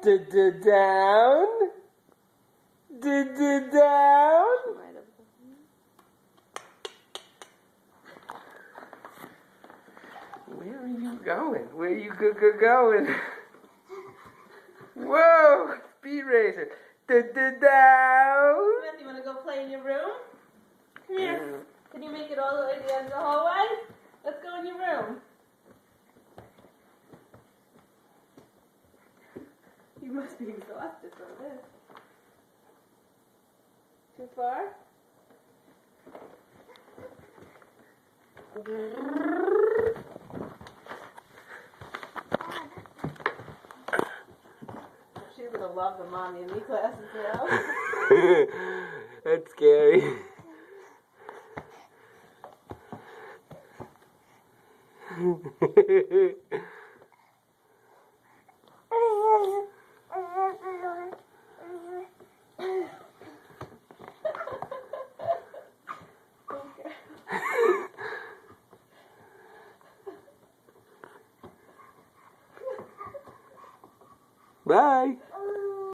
Down. Down. Where are you going? Where are you going? Whoa! Speed racer. Down. You want to go play in your room? Come here. Can you make it all the way to the end of the hallway? Let's go in your room. You must be exhausted from this. Too far? She's gonna love the mommy and me classes now. That's scary. Bye.